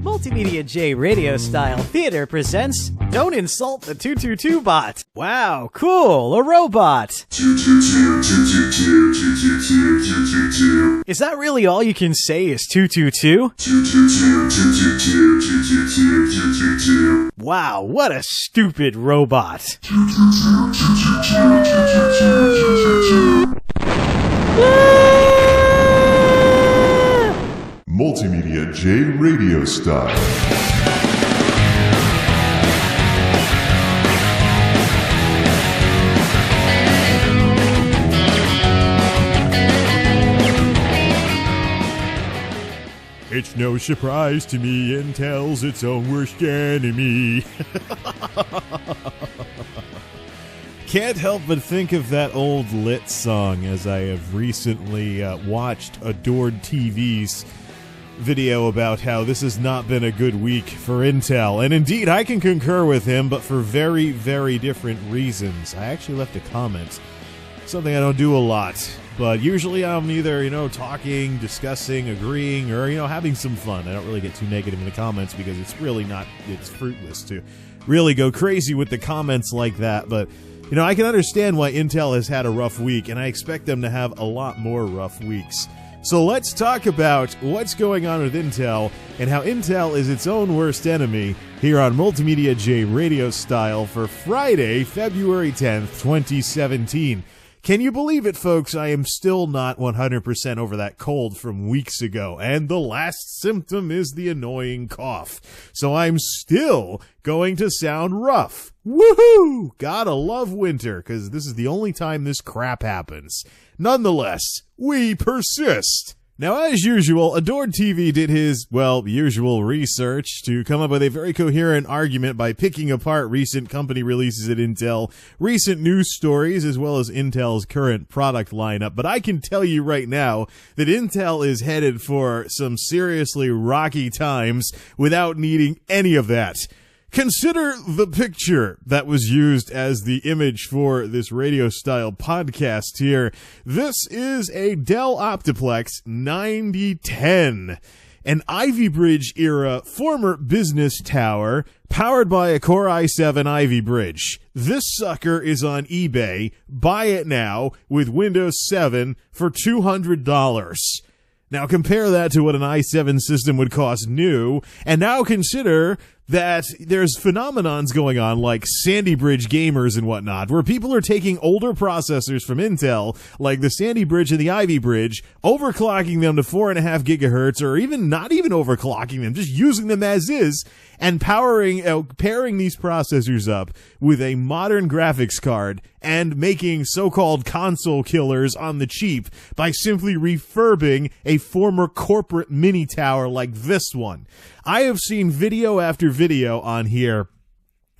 MultimediaJay Radio Style Theater presents Don't Insult the 222 Bot. Wow, cool, a robot. 222. Is that really all you can say is 222? 222. Wow, what a stupid robot. MultimediaJay Radio Style. It's no surprise to me, Intel's its own worst enemy. Can't help but think of that old lit song as I have recently watched AdoredTV's video about how this has not been a good week for Intel. And indeed, I can concur with him, but for very, very different reasons. I actually left a comment. Something I don't do a lot. But usually I'm either, talking, discussing, agreeing, or, having some fun. I don't really get too negative in the comments because it's really not, it's fruitless to really go crazy with the comments like that. But, I can understand why Intel has had a rough week, and I expect them to have a lot more rough weeks. So let's talk about what's going on with Intel and how Intel is its own worst enemy here on MultimediaJay Radio Style for Friday, February 10th, 2017. Can you believe it, folks? I am still not 100% over that cold from weeks ago, and the last symptom is the annoying cough. So I'm still going to sound rough. Woohoo! Gotta love winter, because this is the only time this crap happens. Nonetheless, we persist. Now, as usual, AdoredTV did his, usual research to come up with a very coherent argument by picking apart recent company releases at Intel, recent news stories, as well as Intel's current product lineup. But I can tell you right now that Intel is headed for some seriously rocky times without needing any of that. Consider the picture that was used as the image for this radio-style podcast here. This is a Dell Optiplex 9010, an Ivy Bridge era former business tower powered by a Core i7 Ivy Bridge. This sucker is on eBay. Buy it now with Windows 7 for $200. Now compare that to what an i7 system would cost new, and now consider that there's phenomenons going on like Sandy Bridge gamers and whatnot, where people are taking older processors from Intel, like the Sandy Bridge and the Ivy Bridge, overclocking them to 4.5 gigahertz, or even not even overclocking them, just using them as is, and pairing these processors up with a modern graphics card and making so-called console killers on the cheap by simply refurbing a former corporate mini tower like this one. I have seen video after video on here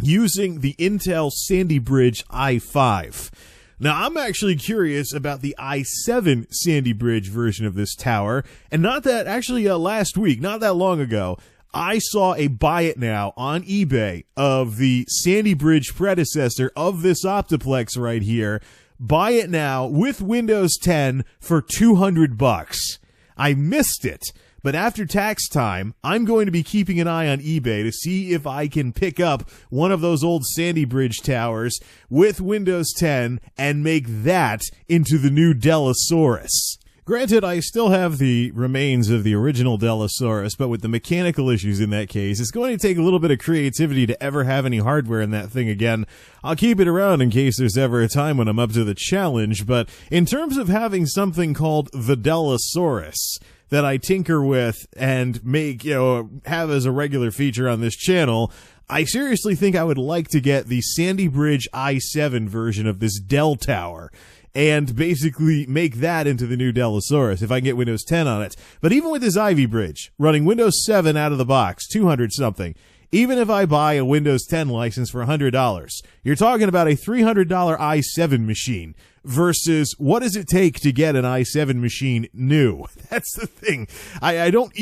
using the Intel Sandy Bridge i5. Now, I'm actually curious about the i7 Sandy Bridge version of this tower, and last week, not that long ago, I saw a buy it now on eBay of the Sandy Bridge predecessor of this Optiplex right here. Buy it now with Windows 10 for $200. I missed it, but after tax time, I'm going to be keeping an eye on eBay to see if I can pick up one of those old Sandy Bridge towers with Windows 10 and make that into the new Dellosaurus. Granted, I still have the remains of the original Dellosaurus, but with the mechanical issues in that case, it's going to take a little bit of creativity to ever have any hardware in that thing again. I'll keep it around in case there's ever a time when I'm up to the challenge, but in terms of having something called the Dellosaurus that I tinker with and make, have as a regular feature on this channel, I seriously think I would like to get the Sandy Bridge i7 version of this Dell tower and basically make that into the new Dellosaurus if I can get Windows 10 on it. But even with this Ivy Bridge, running Windows 7 out of the box, 200 something, even if I buy a Windows 10 license for $100, you're talking about a $300 i7 machine versus what does it take to get an i7 machine new? That's the thing. I don't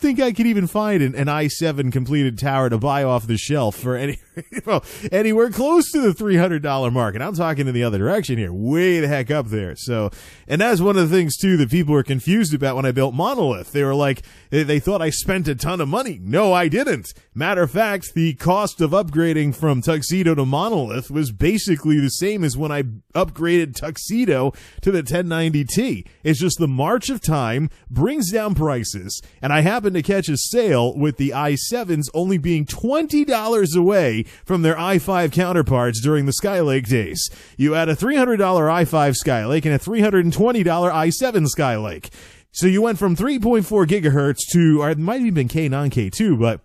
think I could even find an i7 completed tower to buy off the shelf for anywhere close to the $300 mark. And I'm talking in the other direction here, way the heck up there. So, and that's one of the things too that people were confused about when I built Monolith. They were like, they thought I spent a ton of money. No, I didn't. Matter of fact, the cost of upgrading from Tuxedo to Monolith was basically the same as when I upgraded Tuxedo to the 1090T. It's just the march of time brings down prices, and I happened to catch a sale with the i7s only being $20 away from their i5 counterparts during the Skylake days. You had a $300 i5 Skylake and a $320 i7 Skylake. So you went from 3.4 gigahertz to, or it might have even been K non-K2, but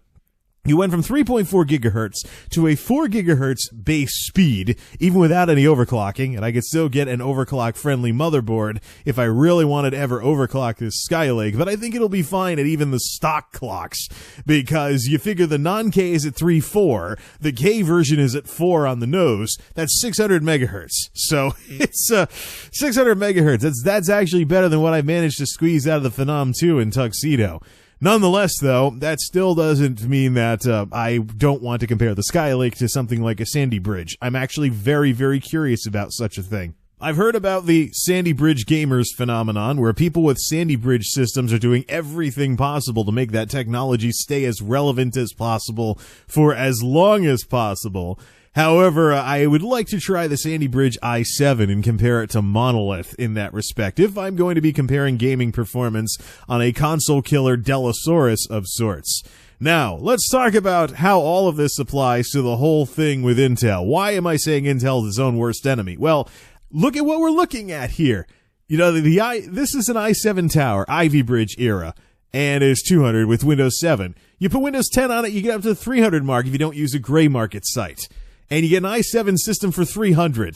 you went from 3.4 gigahertz to a 4 gigahertz base speed, even without any overclocking, and I could still get an overclock-friendly motherboard if I really wanted to ever overclock this Skylake, but I think it'll be fine at even the stock clocks, because you figure the non-K is at 3.4, the K version is at 4 on the nose, that's 600 megahertz. So it's 600 megahertz. That's actually better than what I managed to squeeze out of the Phenom 2 in Tuxedo. Nonetheless, though, that still doesn't mean that I don't want to compare the Skylake to something like a Sandy Bridge. I'm actually very, very curious about such a thing. I've heard about the Sandy Bridge gamers phenomenon, where people with Sandy Bridge systems are doing everything possible to make that technology stay as relevant as possible for as long as possible. However, I would like to try the Sandy Bridge i7 and compare it to Monolith in that respect, if I'm going to be comparing gaming performance on a console killer Delosaurus of sorts. Now, let's talk about how all of this applies to the whole thing with Intel. Why am I saying Intel is its own worst enemy? Well, look at what we're looking at here. You know, this is an i7 tower, Ivy Bridge era, and it's 200 with Windows 7. You put Windows 10 on it, you get up to the 300 mark if you don't use a gray market site. And you get an i7 system for 300.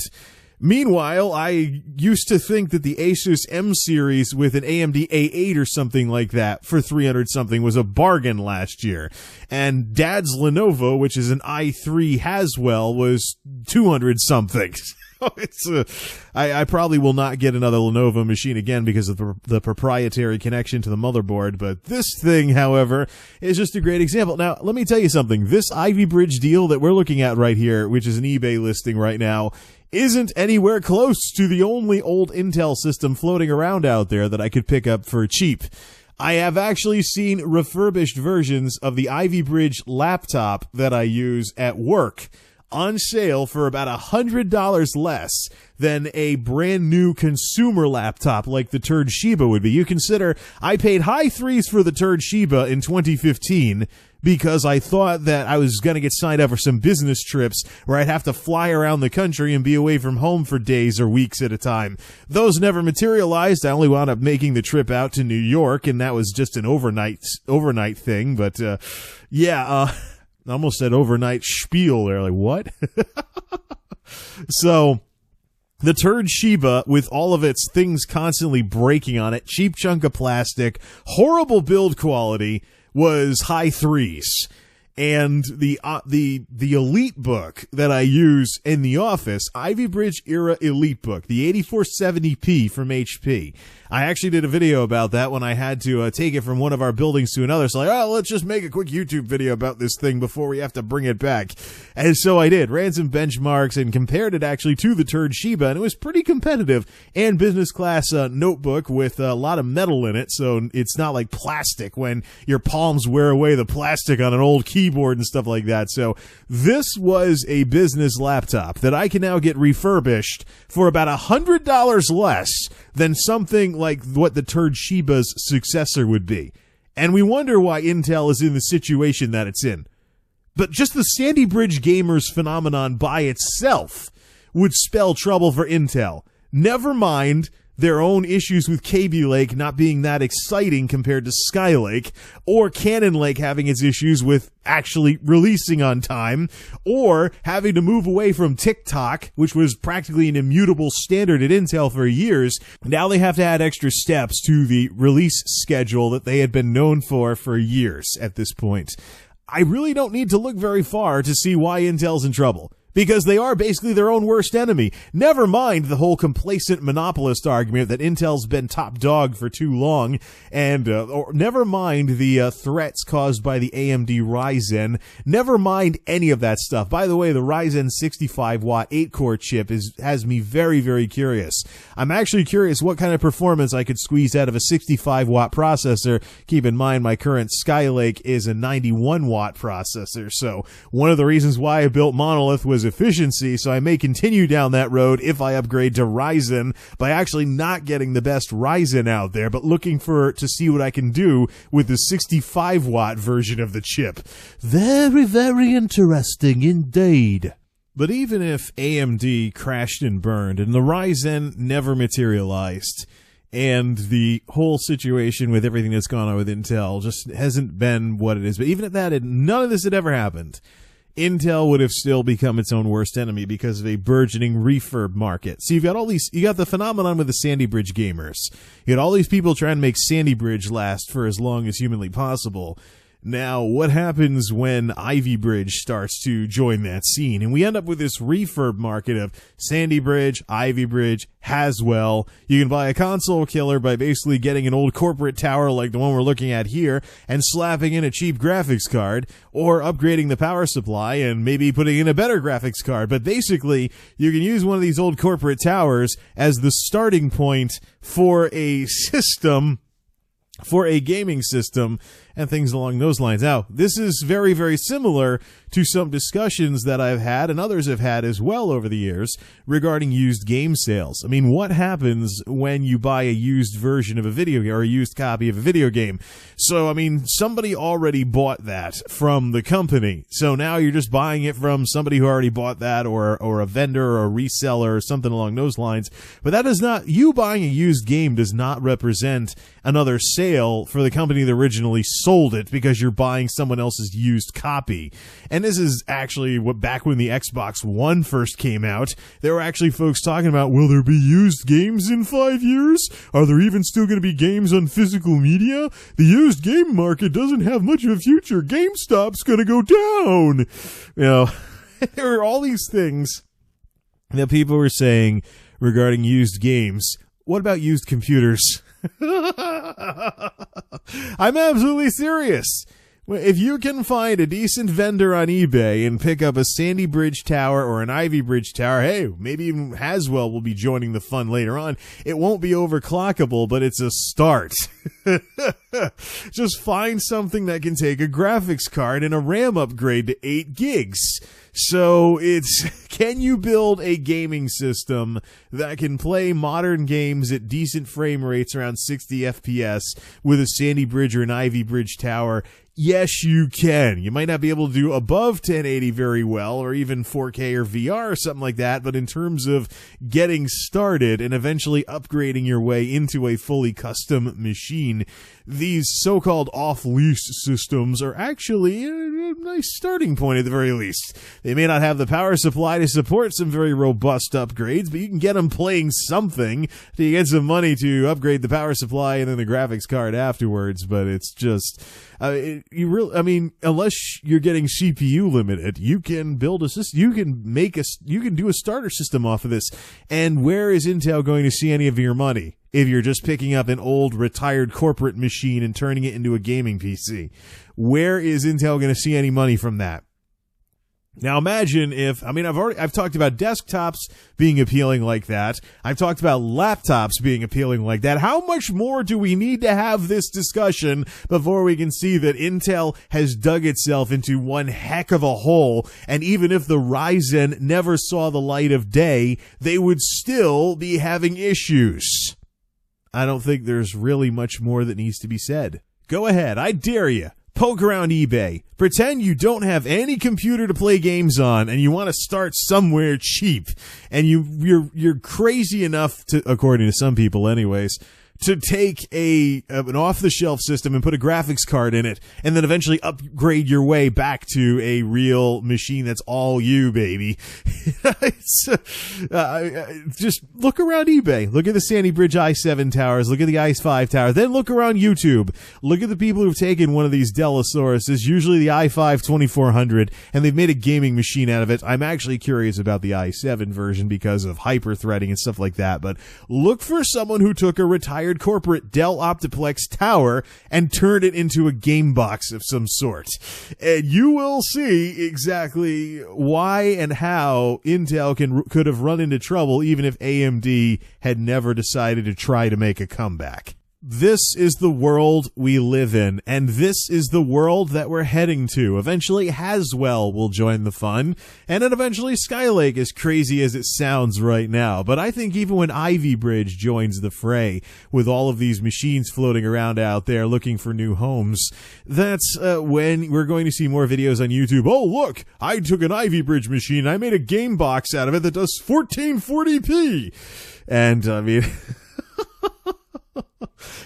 Meanwhile, I used to think that the Asus M series with an AMD A8 or something like that for 300 something was a bargain last year. And Dad's Lenovo, which is an i3 Haswell, was 200 something. I probably will not get another Lenovo machine again because of the proprietary connection to the motherboard, but this thing, however, is just a great example. Now, let me tell you something. This Ivy Bridge deal that we're looking at right here, which is an eBay listing right now, isn't anywhere close to the only old Intel system floating around out there that I could pick up for cheap. I have actually seen refurbished versions of the Ivy Bridge laptop that I use at work on sale for about $100 less than a brand new consumer laptop like the Turd Shiba would be. You consider I paid high threes for the Turd Shiba in 2015 because I thought that I was going to get signed up for some business trips where I'd have to fly around the country and be away from home for days or weeks at a time. Those never materialized. I only wound up making the trip out to New York, and that was just an overnight thing. But I almost said overnight spiel there. Like, what? So, the Turd Shiba, with all of its things constantly breaking on it, cheap chunk of plastic, horrible build quality, was high threes. And the Elite book that I use in the office, Ivy Bridge era Elite book, the 8470p from HP. I actually did a video about that when I had to take it from one of our buildings to another. So like, oh, let's just make a quick YouTube video about this thing before we have to bring it back. And so I did, ran some benchmarks and compared it actually to the Turd Shiba, and it was pretty competitive and business class notebook with a lot of metal in it, so it's not like plastic when your palms wear away the plastic on an old keyboard and stuff like that. So this was a business laptop that I can now get refurbished for about $100 less than something like what the Turd Shiba's successor would be. And we wonder why Intel is in the situation that it's in. But just the Sandy Bridge gamers phenomenon by itself would spell trouble for Intel. Never mind their own issues with Kaby Lake not being that exciting compared to Skylake, or Cannon Lake having its issues with actually releasing on time, or having to move away from TikTok, which was practically an immutable standard at Intel for years. Now they have to add extra steps to the release schedule that they had been known for years at this point. I really don't need to look very far to see why Intel's in trouble. because they are basically their own worst enemy. Never mind the whole complacent monopolist argument that Intel's been top dog for too long, and or never mind the threats caused by the AMD Ryzen. Never mind any of that stuff. By the way, the Ryzen 65-watt 8-core chip has me very, very curious. I'm actually curious what kind of performance I could squeeze out of a 65-watt processor. Keep in mind, my current Skylake is a 91-watt processor, so one of the reasons why I built Monolith was efficiency, so I may continue down that road if I upgrade to Ryzen by actually not getting the best Ryzen out there, but looking to see what I can do with the 65-watt version of the chip. Very, very interesting indeed. But even if AMD crashed and burned and the Ryzen never materialized, and the whole situation with everything that's gone on with Intel just hasn't been what it is, but even at that, none of this had ever happened, Intel would have still become its own worst enemy because of a burgeoning refurb market. So you got the phenomenon with the Sandy Bridge gamers. You had all these people trying to make Sandy Bridge last for as long as humanly possible. Now, what happens when Ivy Bridge starts to join that scene? And we end up with this refurb market of Sandy Bridge, Ivy Bridge, Haswell. You can buy a console killer by basically getting an old corporate tower like the one we're looking at here and slapping in a cheap graphics card, or upgrading the power supply and maybe putting in a better graphics card. But basically, you can use one of these old corporate towers as the starting point for a system, for a gaming system, and things along those lines. Now, this is very, very similar to some discussions that I've had and others have had as well over the years regarding used game sales. I mean, what happens when you buy a used version of a video game or a used copy of a video game? So, I mean, somebody already bought that from the company. So now you're just buying it from somebody who already bought that, or a vendor or a reseller or something along those lines. But that does not, you buying a used game does not represent another sale for the company that originally sold it, because you're buying someone else's used copy. And this is actually what, back when the Xbox One first came out, there were actually folks talking about, will there be used games in 5 years? Are there even still going to be games on physical media? The used game market doesn't have much of a future. GameStop's going to go down. You know, there were all these things that people were saying regarding used games. What about used computers? I'm absolutely serious. If you can find a decent vendor on eBay and pick up a Sandy Bridge tower or an Ivy Bridge tower, hey, maybe even Haswell will be joining the fun later on. It won't be overclockable, but it's a start. Just find something that can take a graphics card and a RAM upgrade to 8 gigs. So it's, can you build a gaming system that can play modern games at decent frame rates around 60 FPS with a Sandy Bridge or an Ivy Bridge tower? Yes, you can. You might not be able to do above 1080 very well, or even 4K or VR or something like that, but in terms of getting started and eventually upgrading your way into a fully custom machine, these so-called off-lease systems are actually a nice starting point at the very least. They may not have the power supply to support some very robust upgrades, but you can get them playing something to get some money to upgrade the power supply and then the graphics card afterwards. But it's just, unless you're getting CPU limited, you can build a system. You can do a starter system off of this. And where is Intel going to see any of your money if you're just picking up an old retired corporate machine and turning it into a gaming PC? Where is Intel going to see any money from that? Now imagine if, I've talked about desktops being appealing like that. I've talked about laptops being appealing like that. How much more do we need to have this discussion before we can see that Intel has dug itself into one heck of a hole, and even if the Ryzen never saw the light of day, they would still be having issues? I don't think there's really much more that needs to be said. Go ahead, I dare you. Poke around eBay. Pretend you don't have any computer to play games on and you want to start somewhere cheap. And you're crazy enough to, according to some people anyways, to take an off-the-shelf system and put a graphics card in it, and then eventually upgrade your way back to a real machine that's all you, baby. Just look around eBay. Look at the Sandy Bridge i7 towers. Look at the i5 tower. Then look around YouTube. Look at the people who've taken one of these Delosauruses, usually the i5 2400, and they've made a gaming machine out of it. I'm actually curious about the i7 version because of hyper-threading and stuff like that, but look for someone who took a retired corporate Dell Optiplex tower and turned it into a game box of some sort. And you will see exactly why and how Intel could have run into trouble even if AMD had never decided to try to make a comeback. This is the world we live in, and this is the world that we're heading to. Eventually, Haswell will join the fun, and then eventually Skylake, as crazy as it sounds right now. But I think even when Ivy Bridge joins the fray, with all of these machines floating around out there looking for new homes, that's when we're going to see more videos on YouTube. Oh, look, I took an Ivy Bridge machine, I made a game box out of it that does 1440p. And, I mean...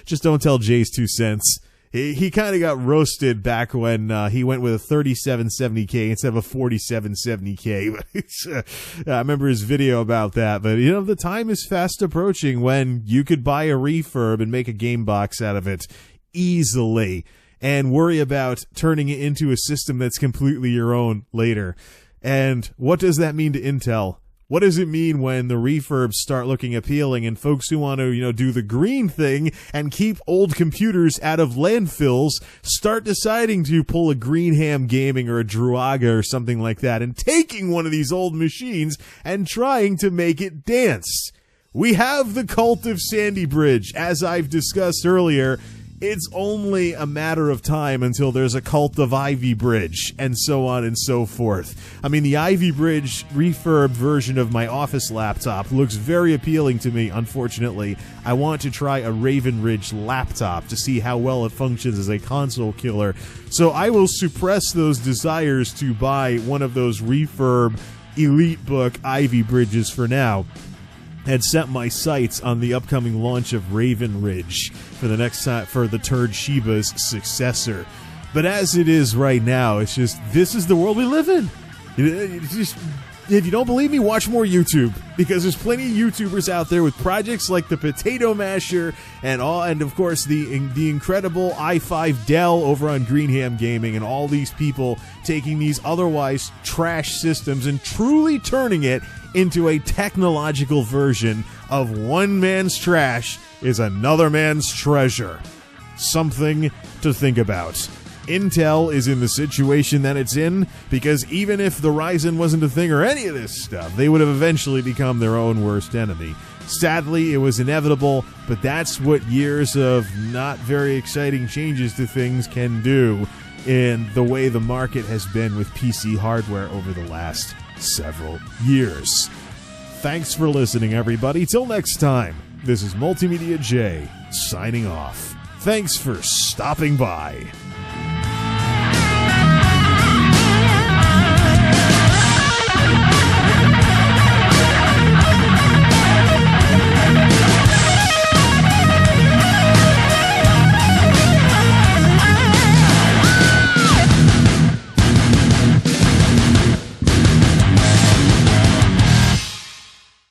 Just don't tell Jay's 2 cents. He kind of got roasted back when he went with a 3770K instead of a 4770K. I remember his video about that. But, you know, the time is fast approaching when you could buy a refurb and make a game box out of it easily and worry about turning it into a system that's completely your own later. And what does that mean to Intel? What does it mean when the refurbs start looking appealing and folks who want to, you know, do the green thing and keep old computers out of landfills start deciding to pull a Greenham Gaming or a Druaga or something like that and taking one of these old machines and trying to make it dance? We have the cult of Sandy Bridge. As I've discussed earlier, it's only a matter of time until there's a cult of Ivy Bridge, and so on and so forth. I mean, the Ivy Bridge refurb version of my office laptop looks very appealing to me, unfortunately. I want to try a Raven Ridge laptop to see how well it functions as a console killer. So I will suppress those desires to buy one of those refurb EliteBook Ivy Bridges for now, and set my sights on the upcoming launch of Raven Ridge for the next time, for the Turd Shiba's successor. But as it is right now, it's just, this is the world we live in. It's just, if you don't believe me, watch more YouTube, because there's plenty of YouTubers out there with projects like the Potato Masher and of course the incredible i5 Dell over on Greenham Gaming, and all these people taking these otherwise trash systems and truly turning it into a technological version of one man's trash is another man's treasure. Something to think about. Intel is in the situation that it's in because even if the Ryzen wasn't a thing or any of this stuff, they would have eventually become their own worst enemy. Sadly, it was inevitable, but that's what years of not very exciting changes to things can do in the way the market has been with PC hardware over the last several years. Thanks for listening, everybody. Till next time, this is MultimediaJay signing off. Thanks for stopping by.